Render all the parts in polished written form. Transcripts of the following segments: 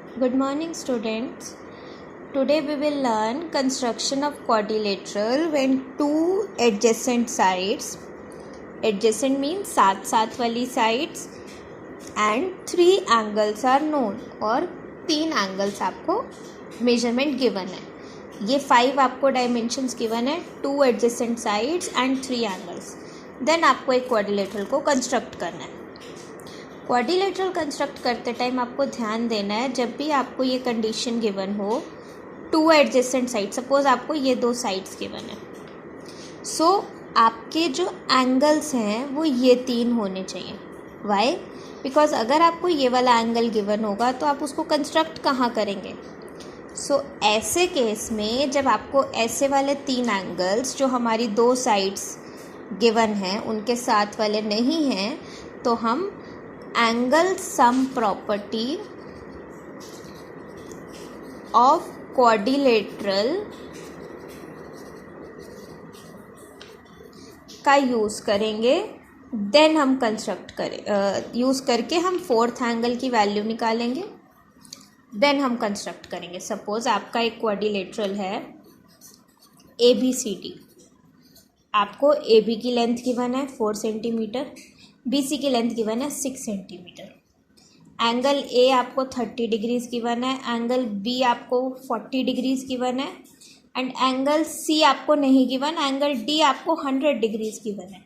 Good morning, students. Today we will learn construction of quadrilateral when two adjacent sides, adjacent means साथ साथ वाली sides, and three angles are known, और तीन angles आपको measurement given है. ये 5 आपको dimensions given है, 2 adjacent sides and 3 angles. Then आपको एक quadrilateral को construct करना है. क्वाड्रिलेटरल कंस्ट्रक्ट करते टाइम आपको ध्यान देना है, जब भी आपको ये कंडीशन गिवन हो, टू एडजेसेंट साइड, सपोज आपको ये दो साइड्स गिवन है, सो आपके जो एंगल्स हैं वो ये तीन होने चाहिए. वाई? बिकॉज अगर आपको ये वाला एंगल गिवन होगा तो आप उसको कंस्ट्रक्ट कहाँ करेंगे. सो ऐसे केस में जब आपको ऐसे वाले तीन एंगल्स जो हमारी दो साइड्स गिवन हैं उनके साथ वाले नहीं हैं, तो हम angle sum property of quadrilateral का यूज़ करेंगे. देन हम कंस्ट्रक्ट यूज़ करके हम फोर्थ एंगल की वैल्यू निकालेंगे. देन हम कंस्ट्रक्ट करेंगे. सपोज आपका एक क्वाड्रिलेटरल है ABCD. आपको AB की लेंथ गिवन है 4 सेंटीमीटर, BC की लेंथ गिवन है 6 सेंटीमीटर. एंगल A आपको 30 डिग्रीज गिवन है, एंगल B आपको 40 डिग्रीज गिवन है, एंड एंगल C आपको नहीं गिवन, एंगल D आपको 100 डिग्रीज गिवन है.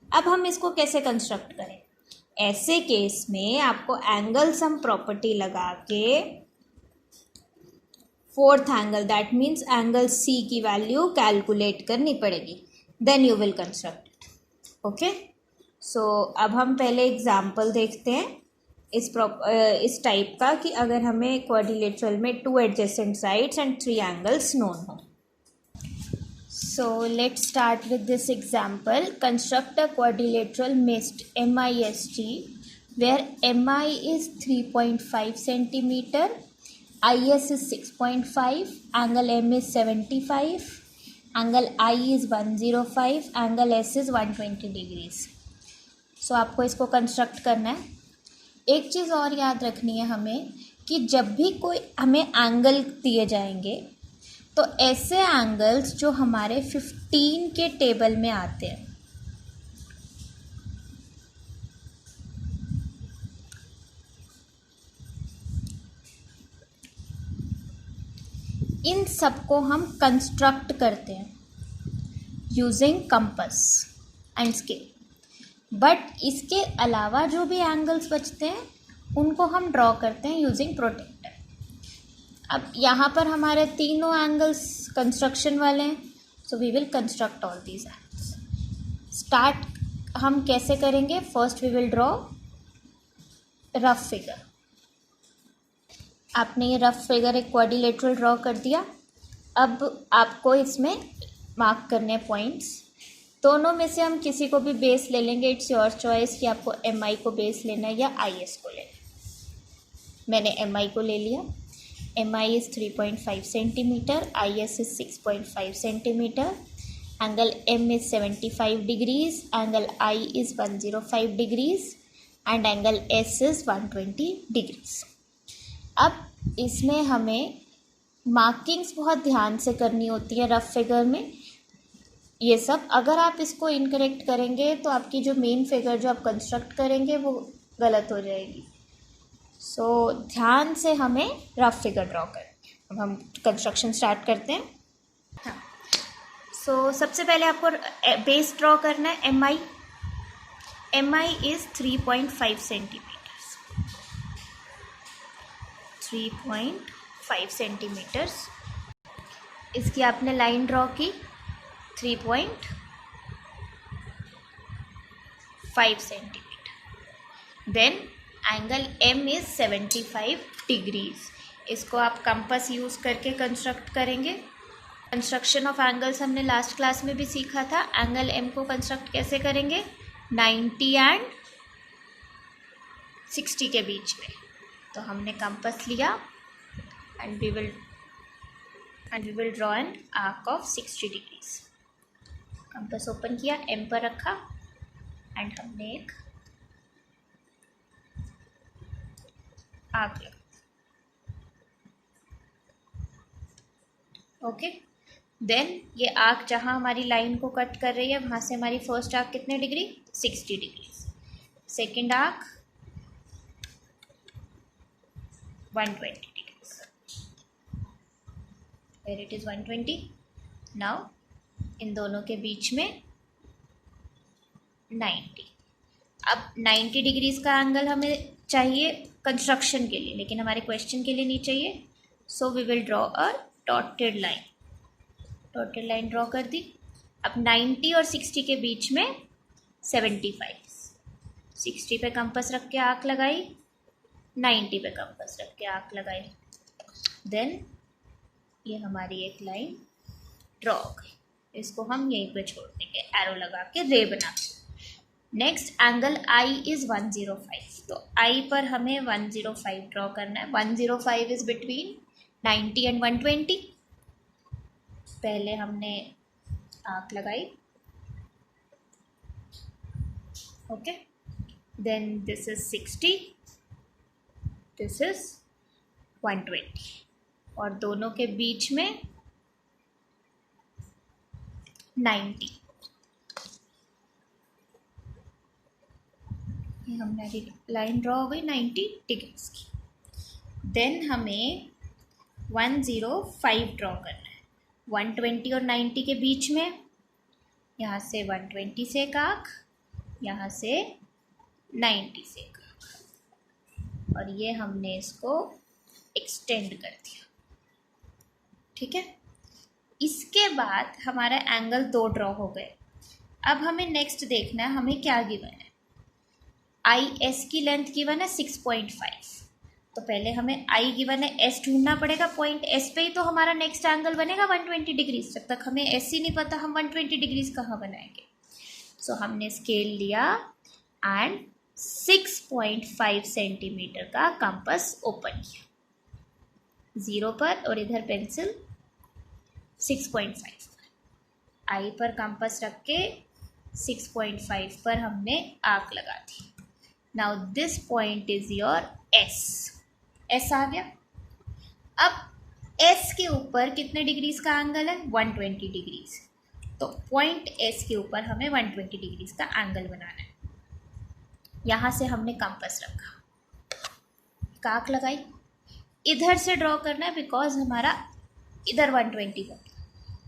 अब हम इसको कैसे कंस्ट्रक्ट करें? ऐसे केस में आपको एंगल सम प्रॉपर्टी लगा के fourth angle, that means angle C की वैल्यू कैलकुलेट करनी पड़ेगी. Then you will construct it. Okay, so अब हम पहले एग्जाम्पल देखते हैं इस टाइप का, कि अगर हमें क्वाड्रिलेटरल में two adjacent sides and 3 angles known हो. So let's start with this example. Construct a quadrilateral MIST MIST where MI is 3.5 centimeter, IS is 6.5, angle M is 75, angle I is 105, angle S is 120 degrees. सो आपको इसको construct करना है. एक चीज़ और याद रखनी है हमें, कि जब भी कोई हमें एंगल दिए जाएंगे तो ऐसे एंगल्स जो हमारे 15 के टेबल में आते हैं, इन सबको हम कंस्ट्रक्ट करते हैं using compass and scale. But इसके अलावा जो भी एंगल्स बचते हैं उनको हम ड्रॉ करते हैं यूजिंग प्रोटेक्टर. अब यहाँ पर हमारे तीनों एंगल्स कंस्ट्रक्शन वाले हैं, so we will construct all these angles. Start हम कैसे करेंगे? First we will draw rough figure. आपने ये रफ फिगर एक क्वाड्रिलेटरल ड्रॉ कर दिया. अब आपको इसमें मार्क करने पॉइंट्स. दोनों में से हम किसी को भी बेस ले लेंगे. इट्स योर चॉइस कि आपको MI को बेस लेना है या IS को लेना है. मैंने MI को ले लिया. MI is 3.5 centimetre, IS is 6.5 centimetre, angle M is 75 degrees, angle I is 105 degrees, and angle S is 120 degrees. अब इसमें हमें मार्किंग्स बहुत ध्यान से करनी होती है रफ फिगर में. ये सब अगर आप इसको इनकरेक्ट करेंगे तो आपकी जो मेन फिगर जो आप कंस्ट्रक्ट करेंगे वो गलत हो जाएगी. सो ध्यान से हमें रफ फिगर ड्रॉ करें. अब हम कंस्ट्रक्शन स्टार्ट करते हैं. हाँ, सो सबसे पहले आपको बेस ड्रॉ करना है. MI is 3.5 centimetres. 3.5 सेंटीमीटर्स. इसकी आपने लाइन ड्रॉ की 3.5 centimetre. Then angle M is 75 degrees. इसको आप कंपास यूज़ करके कंस्ट्रक्ट करेंगे. कंस्ट्रक्शन ऑफ एंगल्स हमने लास्ट क्लास में भी सीखा था. एंगल M को कंस्ट्रक्ट कैसे करेंगे? 90 एंड 60 के बीच में. तो हमने कंपास लिया and we will draw an arc of 60 degrees. Compass open किया, M पर रखा एंड हमने एक आर्क लगा. ओके। देन ये आर्क जहाँ हमारी लाइन को कट कर रही है वहाँ से हमारी फर्स्ट आर्क कितने degree, 60 degree. Second arc 120 degree, where it is 120। Now इन दोनों के बीच में 90। अब 90 डिग्रीज का एंगल हमें चाहिए कंस्ट्रक्शन के लिए, लेकिन हमारे क्वेश्चन के लिए नहीं चाहिए। So we will draw a dotted line. Dotted line draw कर दी। अब 90 और 60 के बीच में 75। 60 पे कंपास रख के आर्क लगाई, 90 पे कंपास रख के आर्क लगाई। देन ये हमारी एक लाइन ड्रॉ हो गई। इसको हम यहीं पे छोड़ देंगे, एरो लगा के रे बना के। नेक्स्ट एंगल आई इज़ 105, तो आई पर हमें 105 ड्रॉ करना है। 105 इज़ बिटवीन 90 एंड 120। पहले हमने आर्क लगाई, okay. Then this is 60, this is 120, और दोनों के बीच में 90। ये हमारी लाइन ड्रॉ हो गई 90 डिग्रीज की। देन हमें 105 ड्रॉ करना है 120 और 90 के बीच में। यहाँ से 120 से एक आर्क, यहाँ से 90 से एक आर्क, और ये हमने इसको एक्सटेंड कर दिया, ठीक है। इसके बाद हमारा एंगल 2 ड्रॉ हो गए। अब हमें नेक्स्ट देखना है हमें क्या गिवन है। आई एस की लेंथ गिवन है 6.5, तो पहले हमें आई गिवन है, एस ढूंढना पड़ेगा। पॉइंट एस पे ही तो हमारा नेक्स्ट एंगल बनेगा 120 डिग्रीज। जब तक हमें एस ही नहीं पता हम 120 डिग्रीज कहाँ बनाएंगे। सो हमने स्केल लिया एंड 6.5 सेंटीमीटर का कंपास ओपन किया 0 पर, और इधर पेंसिल 6.5 पर। आई पर कंपास रख के 6.5 पर हमने आर्क लगा दी। Now this point is your S. S आ गया। अब एस के ऊपर कितने डिग्रीज का एंगल है, 120 डिग्रीज। तो पॉइंट एस के ऊपर हमें 120 डिग्रीज का एंगल बनाना है। यहाँ से हमने कंपास रखा, आर्क लगाई, इधर से ड्रॉ करना है बिकॉज हमारा इधर 120 है।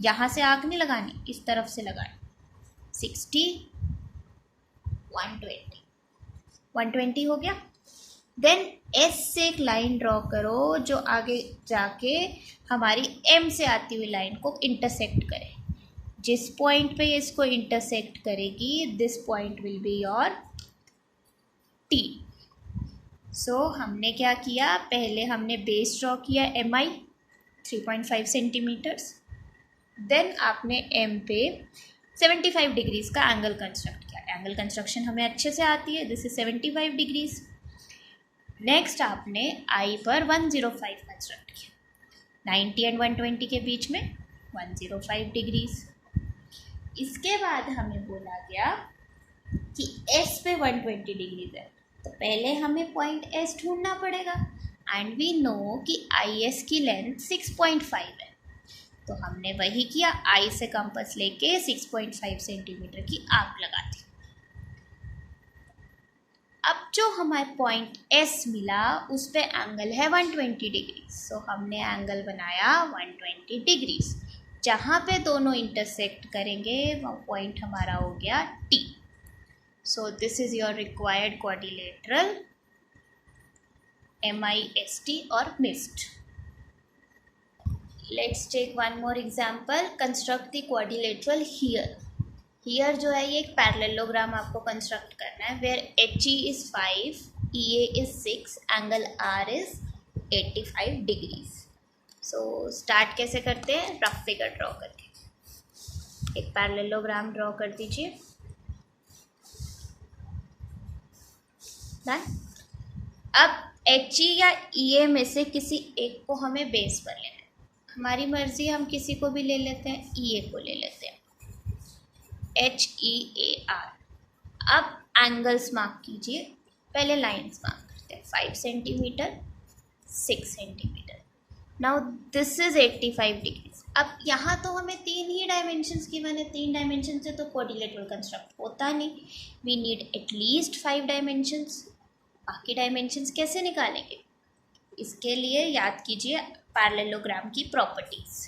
यहाँ से आर्क नहीं लगानी, इस तरफ से लगानी। 60, 120, 120 हो गया। देन एस से एक लाइन ड्रॉ करो जो आगे जाके हमारी एम से आती हुई लाइन को इंटरसेक्ट करे। जिस पॉइंट पे इसको इंटरसेक्ट करेगी this point will be your T. So हमने क्या किया, पहले हमने बेस ड्रॉ किया एम आई 3.5 सेंटीमीटर्स। देन आपने एम पे 75 डिग्रीज का एंगल कंस्ट्रक्ट किया। एंगल कंस्ट्रक्शन हमें अच्छे से आती है, दिस इज 75 डिग्रीज। नेक्स्ट आपने आई पर 105 कंस्ट्रक्ट किया 90 एंड 120 के बीच में 105 डिग्रीज। इसके बाद हमें बोला गया कि एस पे 120 डिग्रीज है, तो पहले हमें पॉइंट एस ढूंढना पड़ेगा। एंड वी नो कि आई एस की लेंथ 6.5 है, तो हमने वही किया, आई से कंपास लेके 6.5 सेंटीमीटर की आर्क लगा दी। अब जो हमारे पॉइंट एस मिला उस पे एंगल है 120 डिग्री। सो हमने एंगल बनाया 120 डिग्रीज। जहाँ पे दोनों इंटरसेक्ट करेंगे वो पॉइंट हमारा हो गया T. So this is your required quadrilateral MIST और MIST. Let's take one more example. Construct the quadrilateral here. Here जो है ये एक पैरेललोग्राम आपको कंस्ट्रक्ट करना है where HE is 5, EA is 6, angle R is 85 degrees. So start कैसे करते हैं, रफ फिगर ड्रॉ करके एक पैरेललोग्राम ड्रॉ कर दीजिए। डन। अब HE या EA में से किसी एक को हमें बेस पर लेना है। हमारी मर्जी, हम किसी को भी ले लेते हैं, EA को ले लेते हैं, HEAR। अब एंगल्स मार्क कीजिए, पहले लाइंस मार्क करते हैं 5 centimetre 6 centimetre. Now this is 85 degrees. अब यहाँ तो हमें 3 ही डायमेंशंस गिवन है, 3 डायमेंशन से तो क्वाड्रिलेटरल कंस्ट्रक्ट होता नहीं, वी नीड एटलीस्ट 5 डायमेंशंस। बाकी डायमेंशंस कैसे निकालेंगे? इसके लिए याद कीजिए पैरेललोग्राम की properties.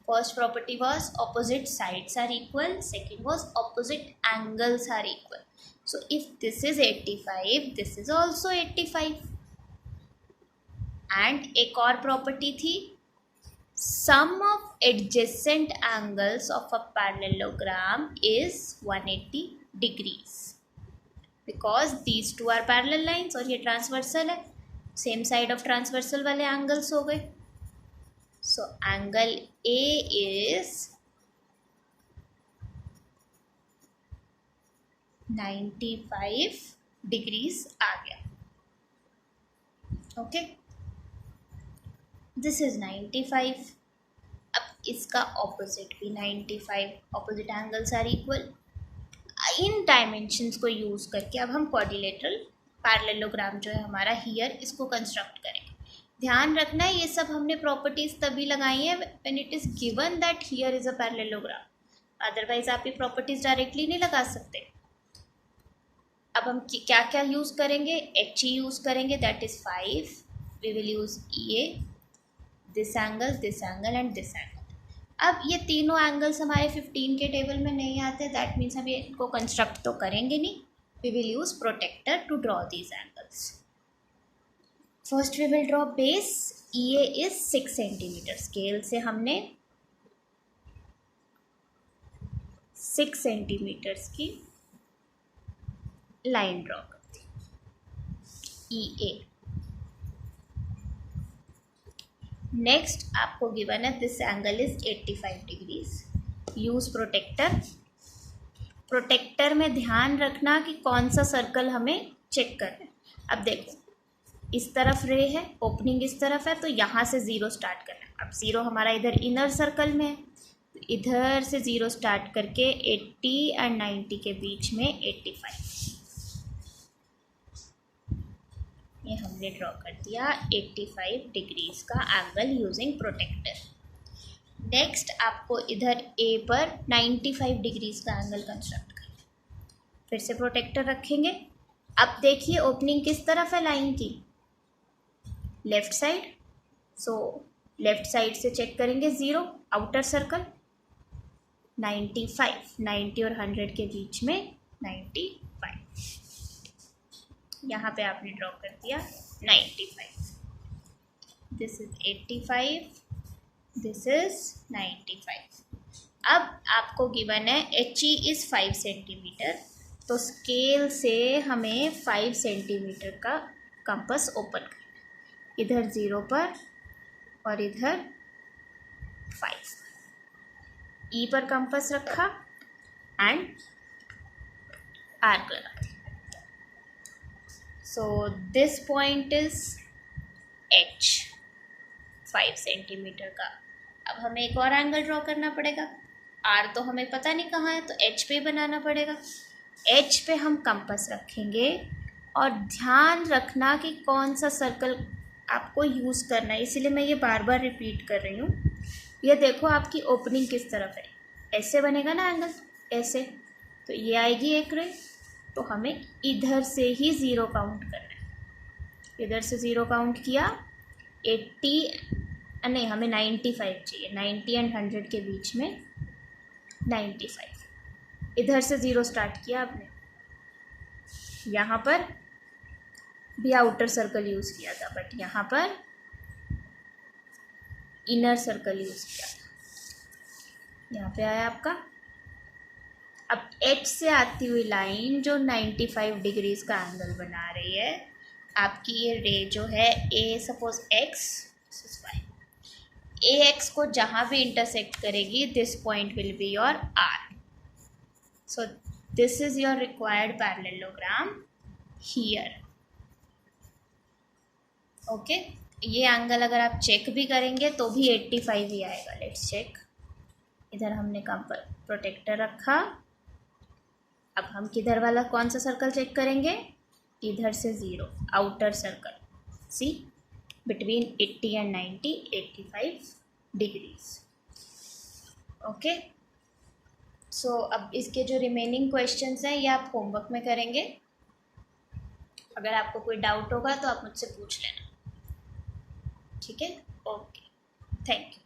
First property was opposite sides are equal, second was opposite angles are equal. So if this is 85, this is also 85। And एक और प्रॉपर्टी थी, sum of adjacent angles of a parallelogram is 180 degrees because these two are parallel lines और ये transversal है, same side of transversal वाले angles हो गए। So angle A is 95 degrees आ गया। Okay, this is 95। अब इसका ऑपोजिट भी 95, ऑपोजिट एंगल्स आर इक्वल। इन डायमेंशंस को यूज़ करके अब हम क्वाड्रिलेटरल पैरेललोग्राम जो है हमारा हियर, इसको कंस्ट्रक्ट करेंगे। ध्यान रखना है ये सब हमने प्रॉपर्टीज तभी लगाई है when it is given that here is a parallelogram, otherwise आप ये प्रॉपर्टीज डायरेक्टली नहीं लगा सकते। अब हम क्या क्या यूज़ करेंगे? एच यूज़ करेंगे, that is 5। We will use A, this angle and this angle. अब ये तीनों एंगल्स हमारे 15 के टेबल में नहीं आते, दैट मीन्स हम ये इनको कंस्ट्रक्ट तो करेंगे नहीं। We will use protractor to draw these angles. First we will draw base. A is 6 centimetre. Scale से हमने 6 सेंटीमीटर्स की लाइन ड्रॉ कर दी, ई ए। नेक्स्ट आपको गिवन है this angle is 85 degrees. Use protractor. Protractor में ध्यान रखना कि कौन सा सर्कल हमें चेक करना है। अब देखो इस तरफ रे है, ओपनिंग इस तरफ है, तो यहाँ से 0 स्टार्ट करना है। अब 0 हमारा इधर इनर सर्कल में है, तो इधर से 0 स्टार्ट करके 80 एंड 90 के बीच में 85 ये हमने ड्रॉ कर दिया 85 डिग्रीज का एंगल यूजिंग प्रोटेक्टर। नेक्स्ट आपको इधर ए पर 95 डिग्रीज का एंगल कंस्ट्रक्ट करना। फिर से प्रोटेक्टर रखेंगे। अब देखिए ओपनिंग किस तरफ है लाइन की? Left side. So left side से चेक करेंगे 0, आउटर सर्कल 95, 90 और 100 के बीच में 95। यहाँ पे आपने ड्रॉ कर दिया 95। This is 85, this is 95। अब आपको गिवन है एच ई इज़ 5 सेंटीमीटर, तो स्केल से हमें 5 सेंटीमीटर का कंपास ओपन करना। इधर 0 पर और इधर 5। ई पर कंपास रखा एंड आर्क लगा। So this point is H, 5 centimetre का। अब हमें एक और एंगल ड्रॉ करना पड़ेगा। R तो हमें पता नहीं कहाँ है, तो H पे बनाना पड़ेगा। H पे हम कंपास रखेंगे और ध्यान रखना कि कौन सा सर्कल आपको यूज़ करना है, इसीलिए मैं ये बार बार रिपीट कर रही हूँ। ये देखो आपकी ओपनिंग किस तरफ है, ऐसे बनेगा ना एंगल, ऐसे, तो ये आएगी एक रे, तो हमें इधर से ही 0 काउंट करना है। इधर से 0 काउंट किया, 80 नहीं हमें 95 चाहिए, 90 एंड 100 के बीच में 95। इधर से 0 स्टार्ट किया आपने, यहाँ पर भी आउटर सर्कल यूज़ किया था, बट यहाँ पर इनर सर्कल यूज़ किया था। यहाँ पे आया आपका। अब H से आती हुई लाइन जो 95 डिग्रीज का एंगल बना रही है, आपकी ये रे जो है A suppose X, y, AX को जहाँ भी इंटरसेक्ट करेगी, this point will be your R। So this is your required parallelogram here. Okay, ये एंगल अगर आप चेक भी करेंगे तो भी 85 ही आएगा। Let's check. इधर हमने प्रोटेक्टर रखा। अब हम किधर वाला कौन सा सर्कल चेक करेंगे? इधर से 0, outer circle. See between 80 and 90, 85 degrees. Okay, so अब इसके जो रिमेनिंग क्वेश्चंस हैं ये आप होमवर्क में करेंगे. अगर आपको कोई डाउट होगा तो आप मुझसे पूछ लेना. ठीक है, ओके, थैंक यू.